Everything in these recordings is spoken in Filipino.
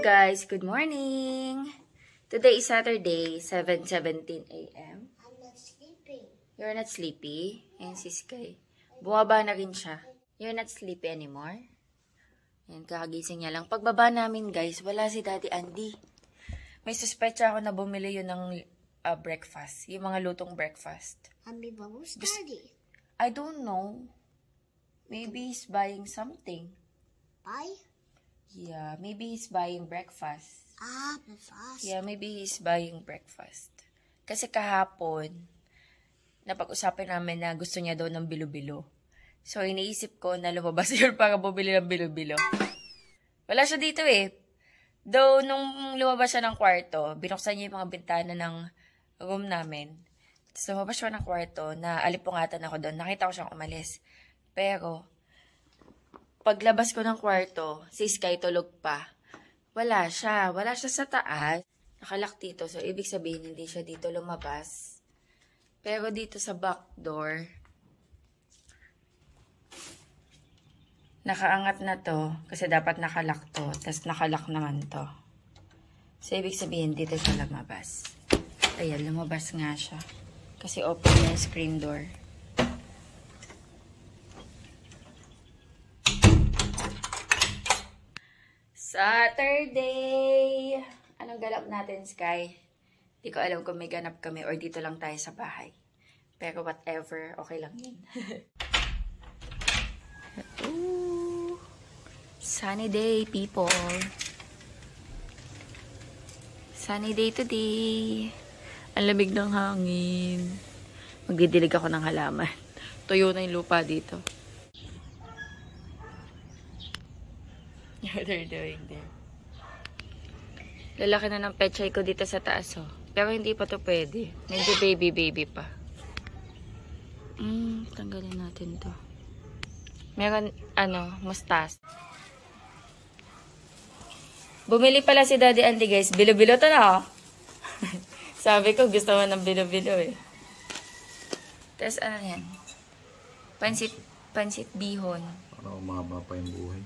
guys, good morning! Today is Saturday, 7:17 a.m. I'm not sleeping. You're not sleepy? Ayan si Sky. Bumaba na rin siya. You're not sleepy anymore? Ayan, kakagising niya lang. Pagbaba namin guys, wala si Daddy Andy. May suspecha ako na bumili yun ng breakfast. Yung mga lutong breakfast. Mommy, what was Daddy? I don't know. Maybe he's buying something. Buy? Yeah, maybe he's buying breakfast. Breakfast. Yeah, maybe he's buying breakfast. Kasi kahapon, napag-usapan namin na gusto niya daw ng bilo-bilo. So, iniisip ko na lumabas yun para bumili ng bilo-bilo. Wala siya dito eh. Though, nung lumabas siya ng kwarto, binuksan niya yung mga bintana ng room namin. Tapos lumabas siya ng kwarto, na alipungatan ako doon. Nakita ko siyang umalis. Pero, paglabas ko ng kwarto, si Sky tulog pa. Wala siya. Wala siya sa taas. Nakalak dito. So, ibig sabihin, hindi siya dito lumabas. Pero dito sa back door, nakaangat na to. Kasi dapat nakalak to. Tapos nakalak naman to. So, ibig sabihin, dito siya lumabas. Ayan, lumabas nga siya. Kasi open na yung screen door. Saturday! Anong ganap natin, Sky? Di ko alam kung may ganap kami or dito lang tayo sa bahay. Pero whatever, okay lang yun. Ooh, sunny day, people. Sunny day today. Ang lamig ng hangin. Magdidilig ako ng halaman. Tuyo na yung lupa dito. What they're doing there. Lalaki na ng pechay ko dito sa taas, oh. Pero hindi pa to pwede. Medyo baby pa. Tanggalin natin to. Meron, mustas. Bumili pala si Daddy Andy, guys. Bilo-bilo to na, oh. Sabi ko, gusto mo ng bilo-bilo, eh. Tapos, ano yan? Pansit bihon. Para umaba pa yung buhay.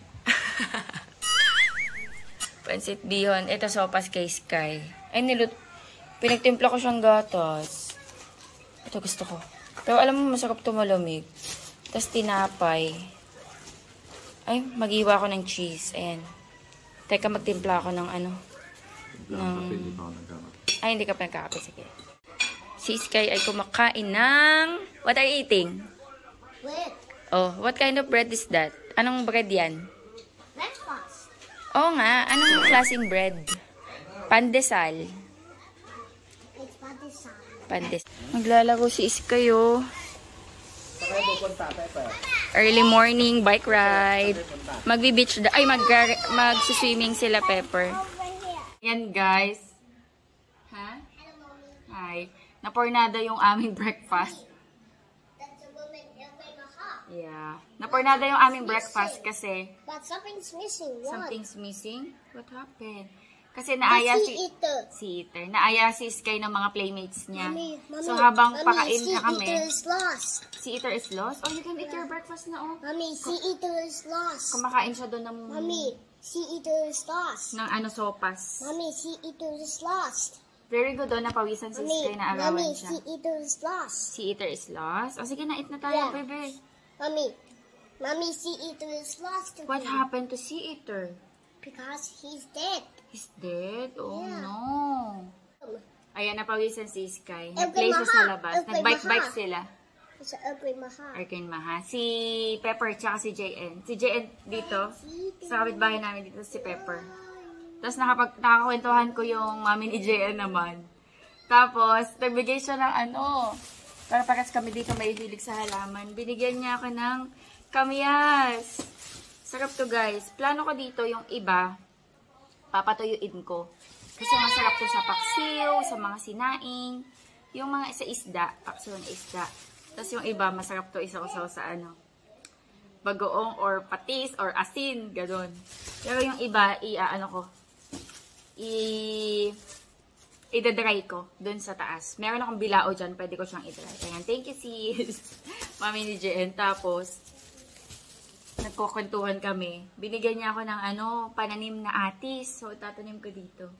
Pansit bihon. Ito sopas kay Sky. Ay, pinagtimpla ko siyang gatas. Ito gusto ko. Pero alam mo, masarap ito malamig. Tapos tinapay. Ay, mag-iwa ako ng cheese. Ayan. Teka, magtimpla ako ng Ay, hindi ka pa nagkakape. Sige. Si Sky ay kumakain ng... What are you eating? Bread. Oh, what kind of bread is that? Anong bread yan? Breakfast. Oo nga. Anong klaseng bread? Pandesal. It's pandesal. Pandesal. Maglalaro si Sky, oh. Early morning bike ride. Magbi-beach. Ay, mag-swimming sila, Pepper. Yan, guys. Ha? Hi. Napornada yung aming breakfast. That's a woman in my heart. Yeah. Napornada yung aming breakfast kasi... But something's missing. What? Something's missing? What happened? Kasi naaya si Eater. Naaya si Sky ng mga playmates niya. Mommy, so habang pakain si na kami... Eater is lost. Si Eater is lost? Oh, you can eat your breakfast na, oh. Mommy, si Eater is lost. Kumakain siya doon ng... Mommy, si Eater is lost. ng sopas. Mommy, si Eater is lost. Very good, oh. Napawisan si Sky na agawan Mommy, siya. si Eater is lost. Si Eater is lost? O sige na, eat na tayo, Yeah. bebe. Mommy, si Eater is lost. What happened to si Eater? Because he's dead. He's dead? Oh, Yeah. no. Ayan, napawisan si Sky. Ugly Nag-play siya sa Maha. labas. Ugly Nag-bike-bike Maha. sila. It's an ugly maha. Arkin Maha. Si Pepper tsaka si JN. Si JN dito. Sa kapitbahay namin dito si Pepper. Tapos nakakakwentuhan ko yung mami ni JN naman. Tapos, nagbigay siya ng para pakas kami dito may hilig sa halaman. Binigyan niya ako ng kamyas. Sarap to, guys. Plano ko dito yung iba, papatuyuin ko. Kasi masarap to sa paksiw, sa mga sinaing, yung mga sa isda, paksiw na isda. Tapos yung iba, masarap to isa-usaw sa bagoong or patis or asin, gano'n. Pero yung iba, i-dry ko dun sa taas. Meron akong bilao dyan, pwede ko siyang i-dry. Ayan, thank you sis. Mami ni JN. Tapos, nagkukwentuhan kami. Binigyan niya ako ng pananim na atis. So, tatanim ko dito.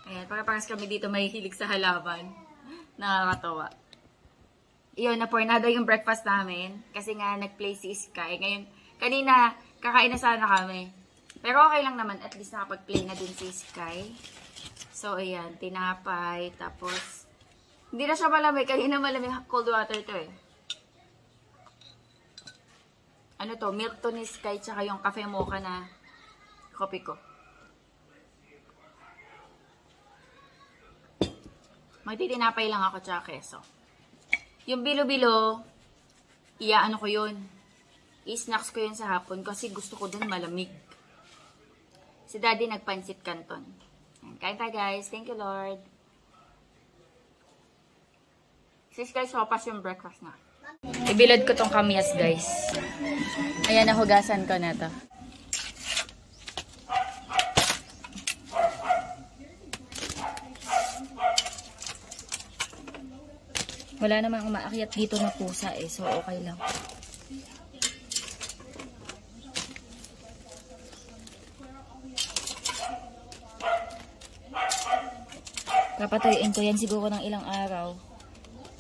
Ayan, para-paras kami dito mahihilig sa halaman. Nakakatawa. Iyon, napornado yung breakfast namin. Kasi nga, nag-play si Sky. Ngayon, kanina, kakain na sana kami. Pero okay lang naman. At least nakapag-play na din si Sky. So, ayan, tinapay. Tapos, hindi na siya malamig. Kanina malamig. Cold water to eh. Ano to? Milk to ni Sky. Tsaka yung cafe mocha na kopi ko. Magtitinapay lang ako tsaka keso. Yung bilo-bilo, iaano ko yun. I-snacks ko yun sa hapon kasi gusto ko dun malamig. Si Daddy nagpansit canton. Kain tayo guys. Thank you Lord. Sis guys, sopas yung breakfast na. Ibilad ko tong kamyas guys. Ayan, nahugasan ko na to. Wala namang umaakyat dito na pusa eh. So, okay lang. Papatuyuin ko yan siguro ng ilang araw.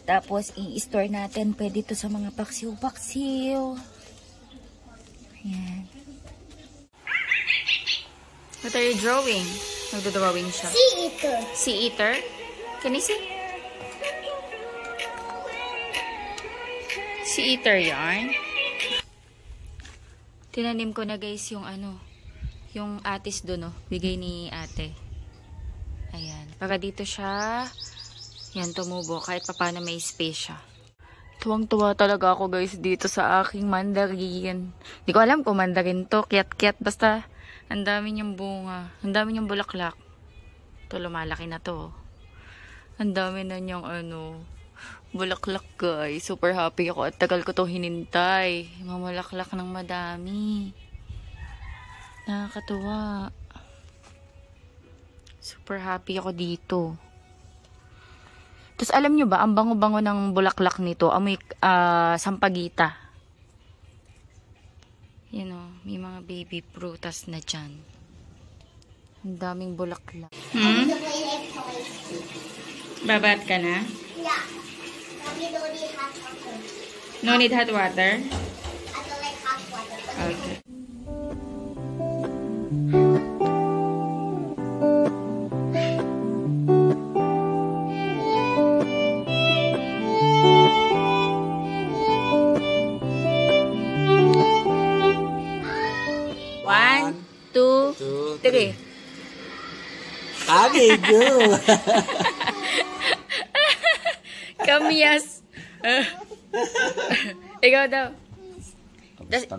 Tapos, i-store natin. Pwede to sa mga paksiw-paksiw. Ayan. What are you drawing? Nagdo-drawing siya. Sea eater. Sea eater? Can you see? Sea eater yarn. Tinanim ko na guys yung yung atis doon, bigay ni ate. Ayan. Para dito siya, yan, tumubo. Kahit paano may space siya. Tuwang-tuwa talaga ako guys dito sa aking mandarin. Hindi ko alam kung mandarin to. Kiat-kiat. Basta, ang dami niyang bunga. Ang dami niyang bulaklak. Ito, lumalaki na to. Ang dami na niyang bulaklak guys. Super happy ako. At tagal ko to hinintay. Mamulaklak ng madami. Nakakatuwa. Super happy ako dito. Tapos alam nyo ba, ang bango-bango ng bulaklak nito, amoy sampagita. Yan o, may mga baby prutas na dyan. Ang daming bulaklak. Babat ka na? Yeah. Mommy don't need hot water. No need hot water? I don't like hot water. Okay. One, two, three. Amigo! Kamyas. Ikaw daw.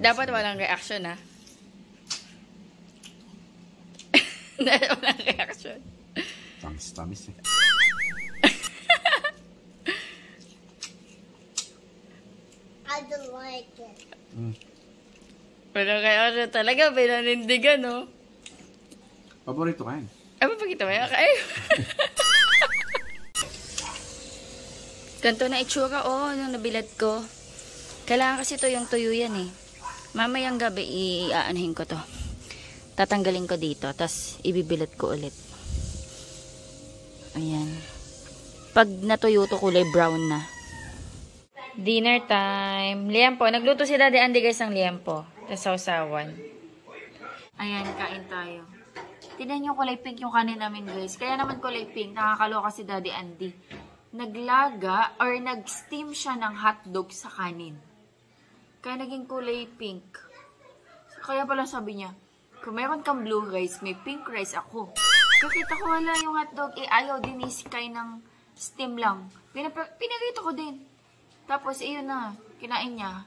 Dapat walang reaction, ha? Walang reaction. Tamis eh. I don't like it. Walang reaction talaga. Pinanindigan, no? Paborito ka yan. Ano pa kita? Ay! Ganto na itsura, yung nabilad ko. Kailangan kasi to yung tuyo yan eh. Mamayang gabi, iaanahin ko to. Tatanggalin ko dito, tas ibibilad ko ulit. Ayan. Pag natuyo to, kulay brown na. Dinner time. Liempo. Nagluto si Daddy Andy guys ng liempo. Tas sausawan. Ayan, kain tayo. Tignan nyo kulay pink yung kanin namin guys. Kaya naman kulay pink, nakakaloka si Daddy Andy. Naglaga or nag-steam siya ng hotdog sa kanin. Kaya naging kulay pink. Kaya pala sabi niya, kung meron kang blue rice, may pink rice ako. Kakita ko wala yung hotdog, ayaw din ni Sky ng steam lang. Pinarito ko din. Tapos iyon na, kinain niya.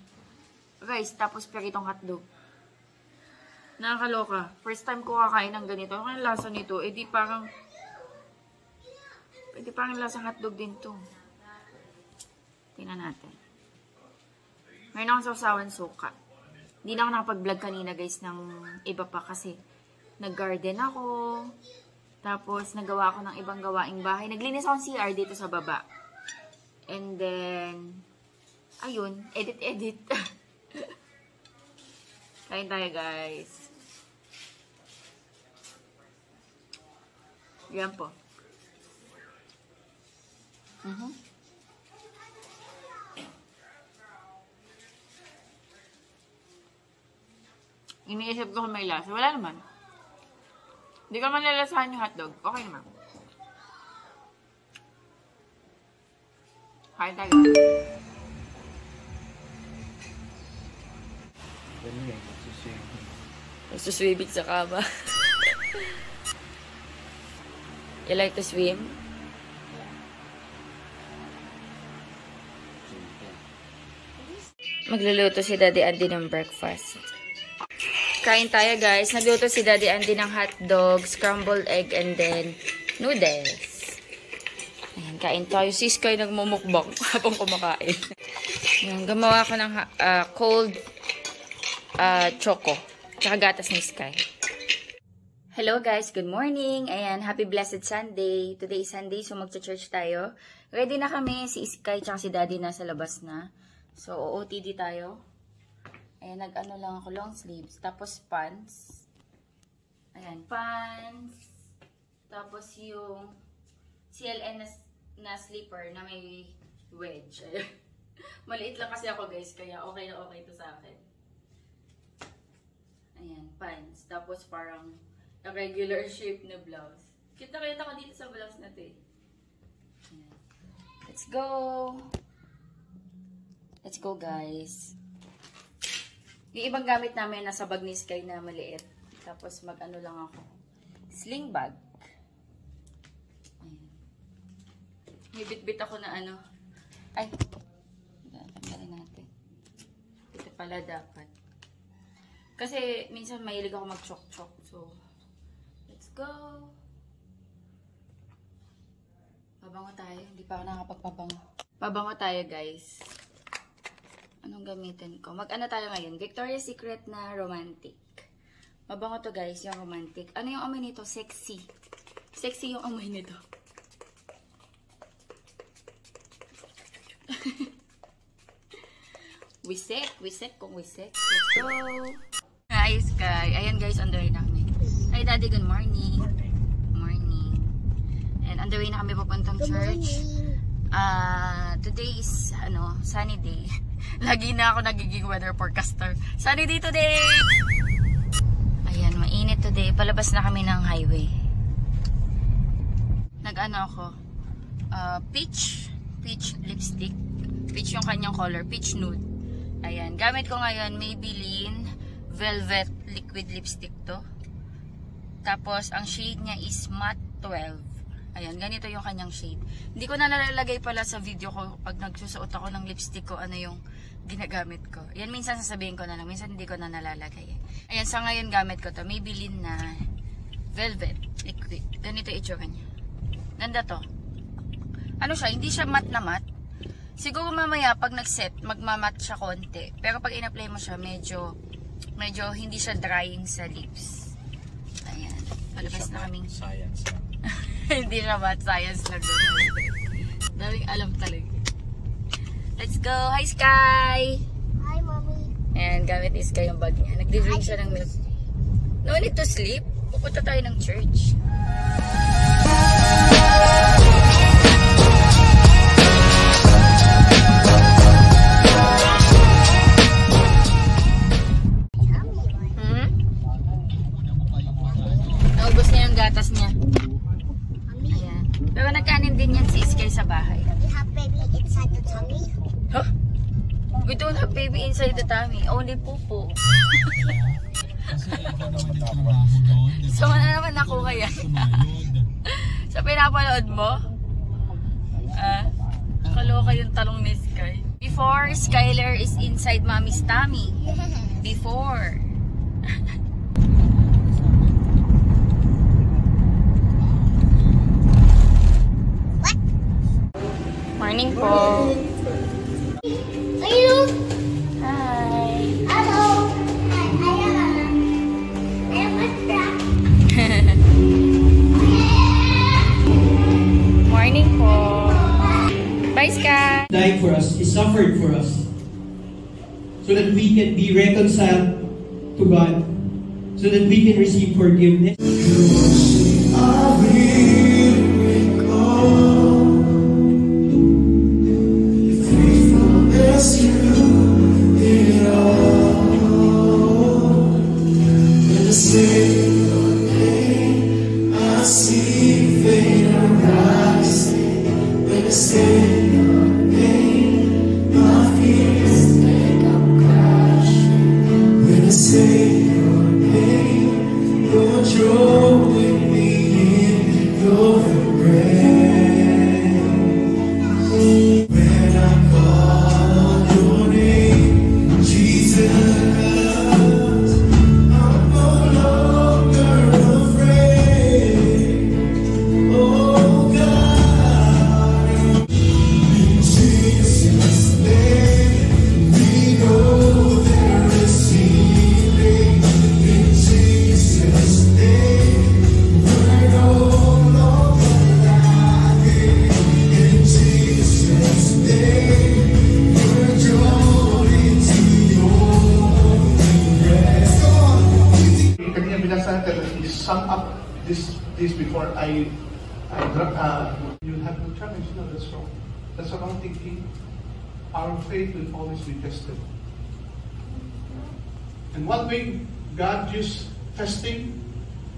Rice, tapos peritong hotdog. Nakakaloka. First time ko kakain ng ganito. Ano kaya lasa nito? Di parang lasang hotdog din to. Tingnan natin. Ngayon akong sausawan suka. Hindi na ako nakapag-vlog kanina guys ng iba pa kasi nag-garden ako. Tapos nagawa ako ng ibang gawaing bahay. Naglinis ako ng CR dito sa baba. And then, ayun, edit. Kain tayo, guys. Yan po. Iniisip ko kung may lasa. Wala naman. Hindi ko naman lalasahan yung hotdog. Okay naman. Kain tayo. Nagsuswibit sa kama. You like to swim? Magluluto si Daddy Andy ng breakfast. Kain tayo, guys. Nagluto si Daddy Andy ng hotdog, scrambled egg, and then noodles. Ayan, kain tayo. Si Sky nagmumukbang habang kumakain. Ayan, gumawa ko ng cold choco. Tsaka gatas ni Sky. Hello, guys. Good morning. Ayan, happy blessed Sunday. Today is Sunday, so magcha-church tayo. Ready na kami. Si Sky tsaka si Daddy nasa labas na. So, OOTD tayo. Ayan, nag-ano lang ako, long sleeves. Tapos, pants. Ayan, pants. Tapos, yung CLN na slipper na may wedge. Ayan. Maliit lang kasi ako, guys. Kaya okay na okay to sa akin. Ayan, pants. Tapos, parang regular shape na blouse. Kita ko dito sa blouse na to eh. Ayan. Let's go! Let's go, guys. Yung ibang gamit namin nasa bag ni Sky na maliit. Tapos mag-ano lang ako. Sling bag. Ayan. May bit-bit ako na ano. Ay. Tanggalin natin. Ito pala dapat. Kasi minsan mahilig ako mag-chok-chok. So, let's go. Pabango tayo. Hindi pa ako nakapagpabango. Pabango tayo, guys. Anong gamitin ko? Mag-ano tayo ngayon? Victoria's Secret na romantic. Mabango to, guys, yung romantic. Ano yung amoy nito? Sexy. Sexy yung amoy nito. Wisek kung wisek. Let's go! Hi, Sky. Ayan, guys, on the way na kami. Hi, Daddy. Good morning. Morning. And on the way na kami papuntang church. Today is, sunny day. Lagi na ako nagiging weather forecaster. Sunny day today! Ayan, mainit today. Palabas na kami ng highway. Nag-ano ako, peach lipstick. Peach yung kanyang color. Peach nude. Ayan, gamit ko ngayon Maybelline Velvet Liquid Lipstick to. Tapos, ang shade niya is Matte 12. Ayan, ganito yung kanyang shade. Hindi ko na nalalagay pala sa video ko pag nagsusuot ako ng lipstick ko, ano yung ginagamit ko. Ayan, minsan sasabihin ko na lang, minsan hindi ko na nalalagay. Ayan, sa ngayon gamit ko to. Maybelline na Velvet Liquid. Ganito itsura niya. Ganda to. Ano siya, hindi siya matte na matte. Siguro mamaya pag nag-set, magmamatte siya konti. Pero pag in-apply mo siya, medyo hindi siya drying sa lips. Ayan, palabas na kaming science. hindi siya math science lang. Daming alam talaga. Let's go! Hi, Sky! Hi, Mommy. And gamit ni Sky yung bag niya. Nag-drink siya ng milk. No need to sleep. Pupunta tayo ng church. Naubos niya yung gatas niya. Ayan. Pero nagkanin din yan si Sky sa bahay. We have baby inside the tummy. Huh? We don't have baby inside the tummy. Only pupo. So, ano naman nakuha yan? Sa pinapanood mo? Kaloka yung talong ni Sky. Before, Skyler is inside Mommy's tummy. Before. What? Morning po. Hello. Hi. Hello. I am a duck. Morning po. Bye, Sky. Died for us, He suffered for us, so that we can be reconciled to God so that we can receive forgiveness. Sum up this before you have no challenge. No, that's wrong. That's a wrong thinking. Our faith will always be tested. And one way God used testing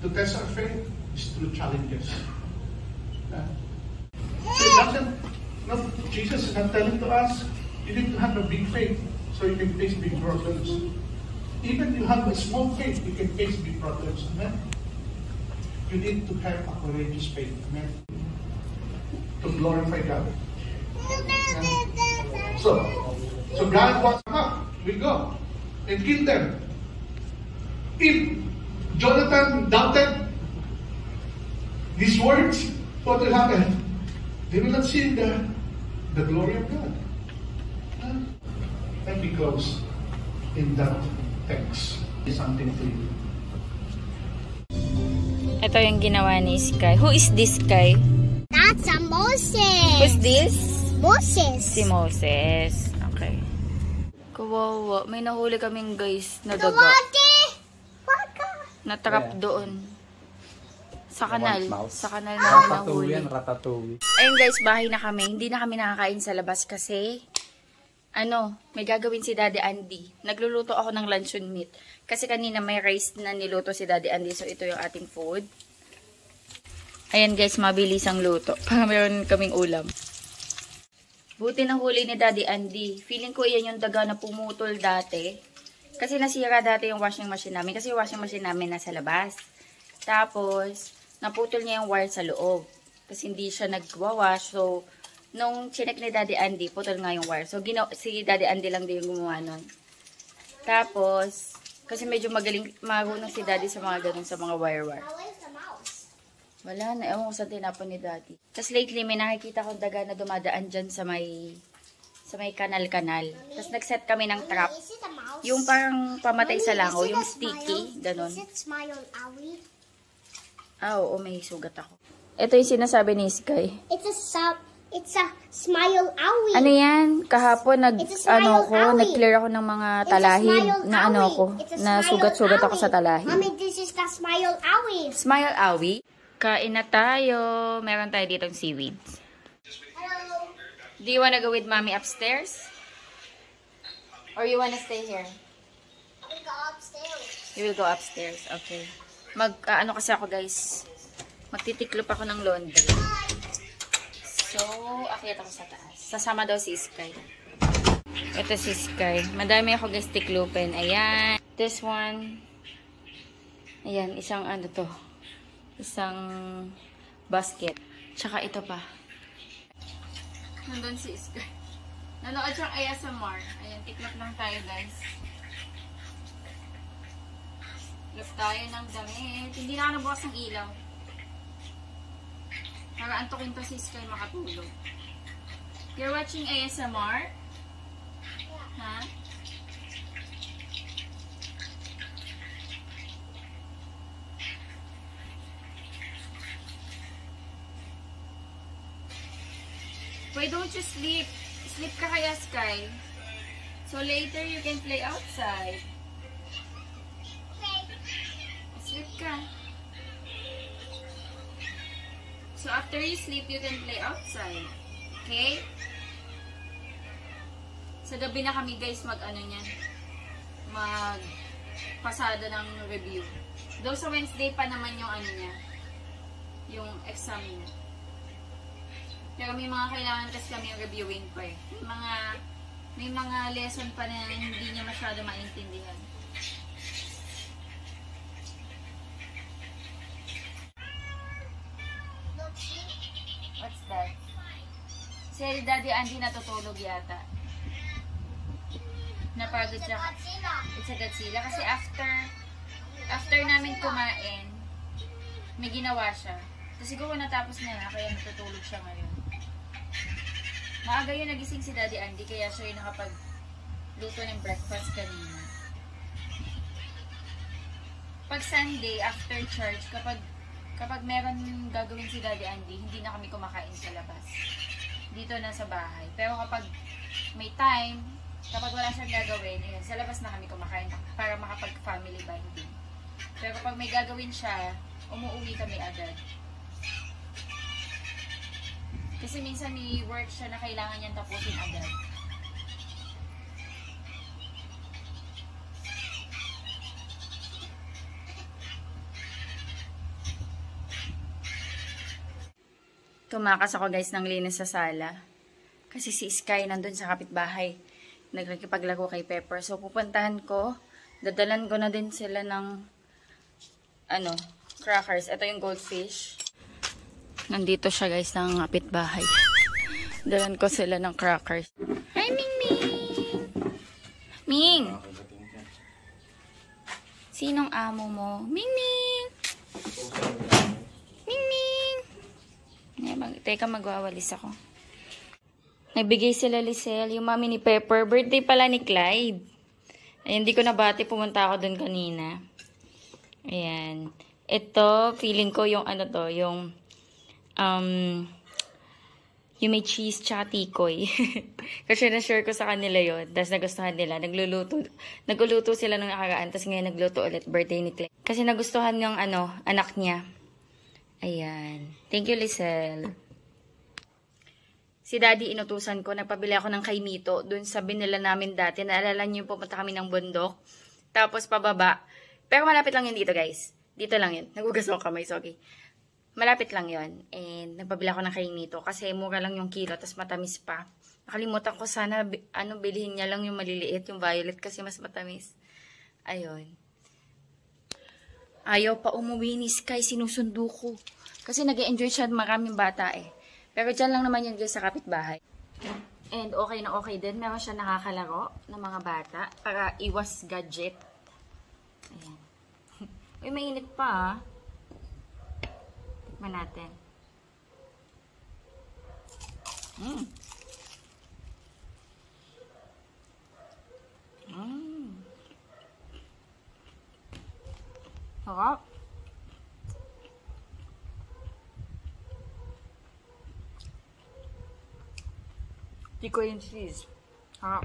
to test our faith is through challenges. So it doesn't, Jesus is not telling to us, you need to have a big faith so you can face big problems. Even you have a small faith, you can face big problems. Amen? You need to have a courageous faith. Amen? To glorify God. So God wants them up. We go and kill them. If Jonathan doubted these words, what will happen? They will not see the glory of God. Let me close in that text. Something to you. Ito yung ginawa ni Sky. Who is this Sky? That's a Moses. Who's this? Moses. Si Moses. Okay. Kawawa. May nahuli kaming guys na daga. Na-trap doon. Sa kanal. Sa kanal namin nahuli. Ratatouille. Ayun guys, bahay na kami. Hindi na kami nakakain sa labas kasi may gagawin si Daddy Andy. Nagluluto ako ng luncheon meat. Kasi kanina may rice na niluto si Daddy Andy. So, ito yung ating food. Ayan guys, mabilis ang luto. Para meron kaming ulam. Buti na huli ni Daddy Andy. Feeling ko iyan yung daga na pumutol dati. Kasi nasira dati yung washing machine namin. Kasi yung washing machine namin nasa labas. Tapos, naputol niya yung wire sa loob. Kasi hindi siya nagwawash. So, nung chinek ni Daddy Andy, putol nga yung wire. So, si Daddy Andy lang din yung gumawa nun. Tapos, kasi medyo marunong si Daddy sa mga ganun, sa mga wire-wire. Wala na, ewan ko saan tinapon ni Daddy. Tapos lately, may nakikita kong daga na dumadaan dyan sa may kanal-kanal. Tapos nag-set kami ng trap. Yung parang pamatay sa langaw, yung sticky, ganun. Oo, may sugat ako. Ito yung sinasabi ni Sky. It's a smile owie. Ano yan? Kahapon nag-clear ako ng mga talahib na na sugat-sugat ako sa talahib. Mommy, this is the smile owie. Smile owie? Kain na tayo. Meron tayo ditong seaweeds. Hello. Do you wanna go with Mommy upstairs? Or you wanna stay here? I will go upstairs. You will go upstairs. Okay. Kasi ako guys. Magtitiklop ako ng laundry. So, akyat ako sa taas. Sasama daw si Sky. Ito si Sky. Madami ako guys tiklupin. Ayan. This one. Ayan. Isang Isang basket. Tsaka ito pa. Nandun si Sky. Nanood siyang ASMR. Ayan. Tiklop lang tayo guys. Tiklop tayo ng damit. Hindi na ako nabukas ng ilaw. Para antokin to si Sky makatulog. You're watching ASMR? Ha? Why don't you sleep? Sleep ka kaya, Sky? So later you can play outside. ka. So, after you sleep, you can play outside. Okay? Sa gabi na kami guys pasada ng review. Though sa Wednesday pa naman yung niya, yung exam niya. Pero may mga kailangan kasi kami yung reviewin pa eh. May mga lesson pa na hindi niya masyado maintindihan. What's that? Si Daddy Andy natutulog yata. Napagod siya. It's a Godzilla. Kasi after namin kumain, may ginawa siya. Tapos siguro natapos niya na, kaya natutulog siya ngayon. Maaga yun nagising si Daddy Andy, kaya siya yung nakapagluto ng breakfast kanina. Pag Sunday, after church, kapag meron gagawin si Daddy Andy, hindi na kami kumakain sa labas. Dito na sa bahay. Pero kapag may time, kapag wala siyang gagawin, yun, sa labas na kami kumakain para makapag-family bonding. Pero kapag may gagawin siya, umuwi kami agad. Kasi minsan may work siya na kailangan niyang tapusin agad. Tumakas ako guys ng linis sa sala. Kasi si Sky nandun sa kapitbahay. Nagkipaglaro kay Pepper. So pupuntahan ko. Dadalan ko na din sila ng crackers. Ito yung goldfish. Nandito siya guys ng kapitbahay. Dalan ko sila ng crackers. Hi Ming Ming! Ming! Sinong amo mo? Ming Ming! Ming Ming! Teka, magwawalis ako. Nagbigay sila Lisel, yung mami ni Pepper. Birthday pala ni Clyde. Ay, hindi ko nabati, pumunta ako dun kanina. Ayan. Ito, feeling ko yung yung may cheese tsaka tikoy. Kasi na-share ko sa kanila yon. Tapos nagustuhan nila. Nagluluto sila nung nakaraan. Tapos ngayon nagluto ulit. Birthday ni Clyde. Kasi nagustuhan yung anak niya. Ayan. Thank you, Lisel. Si Daddy inutusan ko, nagpabili ako ng kaimito dun sa binila namin dati. Naalala niyo, pupunta kami ng bundok. Tapos pababa. Pero malapit lang yun dito, guys. Dito lang yun. Nagugas ako kamay, so okay. Malapit lang yun. And nagpabili ako ng kaimito kasi mura lang yung kilo, tapos matamis pa. Nakalimutan ko sana, bilhin niya lang yung maliliit, yung violet kasi mas matamis. Ayun. Ayaw pa umuwi ni Sky, sinusundo ko. Kasi nag-enjoy siya maraming bata eh. Pero dyan lang naman yun guys sa kapitbahay. And okay na okay din. Meron siya nakakalaro ng mga bata para iwas gadget. Ayan. Uy, mainit pa ah. Tikman natin. Sarap. Tikoy and cheese. Sarap.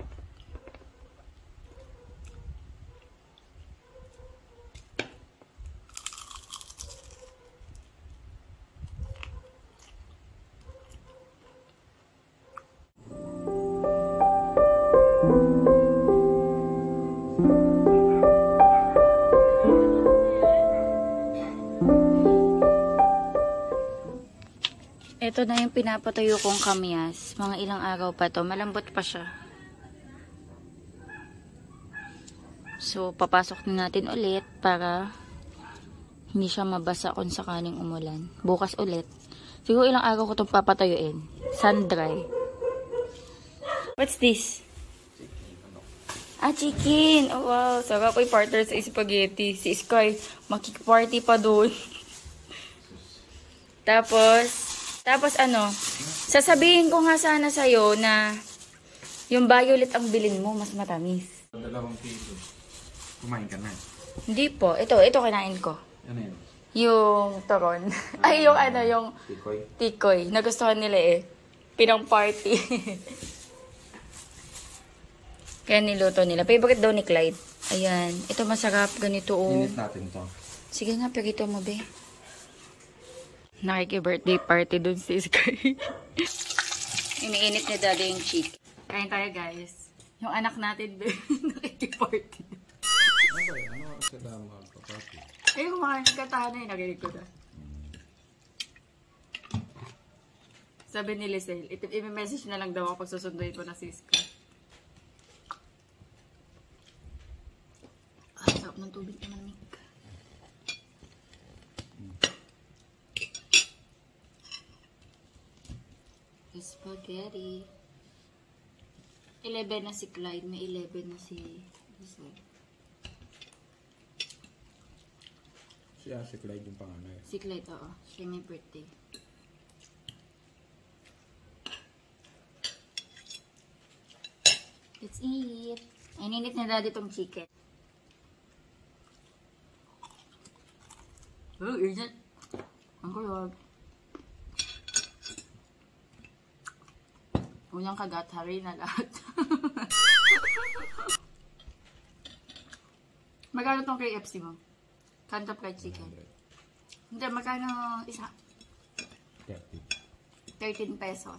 Ito na yung pinapatuyo kong kamyas. Mga ilang araw pa to. Malambot pa siya. So, papasok na natin ulit para hindi siya mabasa kung sakaling umulan. Bukas ulit. Siguro ilang araw ko itong papatuyuin. Sun dry. What's this? Ah, chicken. Oh, wow. Sarap ay partner sa spaghetti. Si Sky, makikiparty pa doon. Tapos ano, sasabihin ko nga sana sa'yo na yung violet ang bilin mo, mas matamis. 2 piso. Kumain ka na. Hindi po. Ito kinain ko. Ano yun? Yung toron. Ay, yung yung Tikoy? tikoy. Nagustuhan nila eh. Pinang party. Kaya niluto nila. Favorite daw ni Clyde. Ayan. Ito masarap. Ganito oh. Init natin to. Sige nga, perito mo, be. Nakiki-birthday party dun si Sky. Iniinit ni Daddy yung chicken. Kain tayo, guys. Yung anak natin, be, nakiki-party. Ano sa dama ka, papi? Ayun, kumakain ng katahan na yun. Nakinig ko na. Sabi ni Lisel, i-message na lang daw ako pag susunduin ko na si Sky. Sarap ng tubig na malamig. Spaghetti. 11 na si Clyde, may 11 na si Lisel. Si Clyde yung panganay. Si Clyde, oo. Siya may birthday. Let's eat. Ay, ninit na Daddy tong chicken. Oh, init. Ang kulog. Unang kagat, hari na lahat. Magkano tong KFC mo? Kanto fried chicken. Hindi, magkano isa? 13 pesos.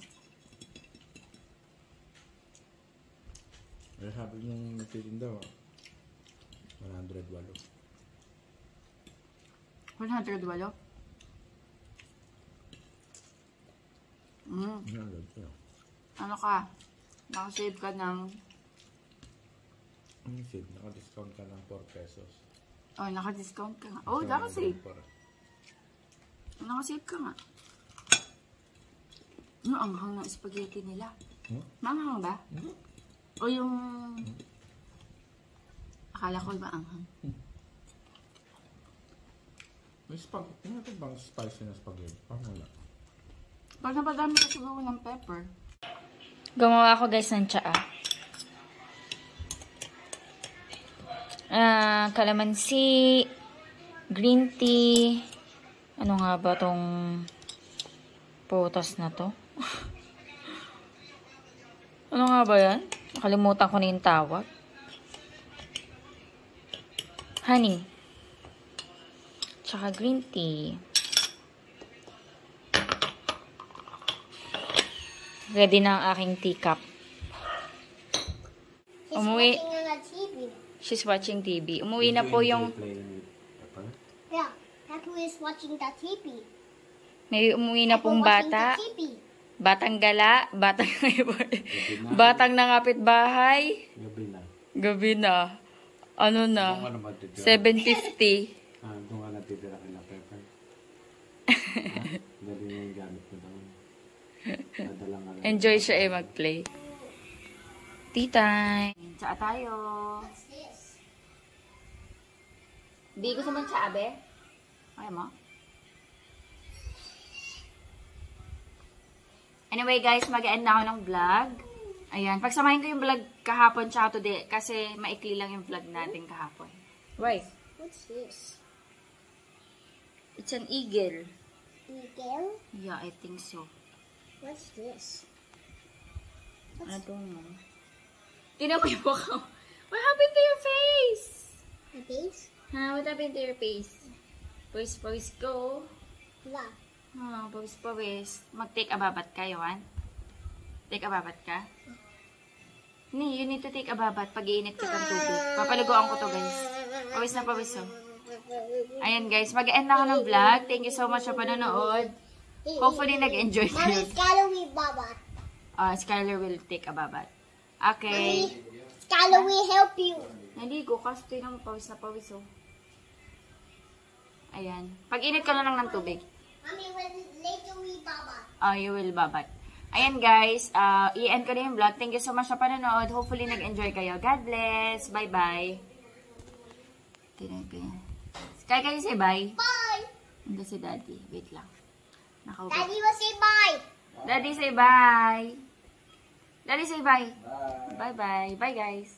Ay, sabi nung nagtitinda, 108. 108? Ano ka? Nakasave ka ng... Ang save, naka-discount ka ng 4 pesos. Oh, naka-discount ka nga. Oh, nakasave. Nakasave ka nga. Ano, ang hang ng spaghetti nila. Manghang ba? O yung... Akala ko ba anghang? May spaghetti. Ano ito bang spicy na spaghetti? Parang wala. Pag napadami ka siguro ng pepper. Gumawa ako guys ng tsaa. Kalamansi, green tea, ano nga ba tong putas na to? Ano nga ba yan? Nakalimutan ko na yung tawag. Honey. Tsaka green tea. Ready na ang aking teacup. Umuwi. She's watching TV. Umuwi na po yung... Yeah, Happy is watching the TV. May umuwi na pong bata. Batang gala. Batang nangapit bahay. Gabi na. Gabi na. Ano na? 7:50. Doon ka natitira kay na pepper. Dali mo yung gamit mo doon. Enjoy siya mag-play. Tea time. Tsaa tayo. Di gusto mo tsaa, be? Kaya mo? Anyway guys, mag-end na ako ng vlog. Ayan. Pagsamahin ko yung vlog kahapon tsaka today kasi maikli lang yung vlog natin kahapon. Why? What's this? It's an eagle. Eagle? Yeah, I think so. What's this? I don't know. Tinan mo yung mukha. What happened to your face? A base? Huh? What happened to your face? Pawis, go. Wow. Pawis. Mag-take a babat ka, Yohan? Take a babat ka? You need to take a babat pag iinit ka ng tubig. Papaliguan ko to, guys. Pawis na pawis, oh. Ayan, guys. Mag-end na ako ng vlog. Thank you so much sa panonood. Hopefully, nag-enjoy kayo. Mommy, Skylar will babat. Skylar will take a babat. Okay. Skylar will help you. Naligo kasi tingnan mo, pawis na pawis, oh. Ayan. Pag-init ka na lang ng tubig. Mommy, later we babat. You will babat. Ayan, guys. I-end ko na yung vlog. Thank you so much sa panonood. Hopefully, nag-enjoy kayo. God bless. Bye-bye. Kaya kayo say bye. Bye. Hindi si Daddy. Wait lang. Nakaupo. Daddy will say bye. Daddy say bye. Daddy say bye. Bye. Bye-bye. Bye, guys.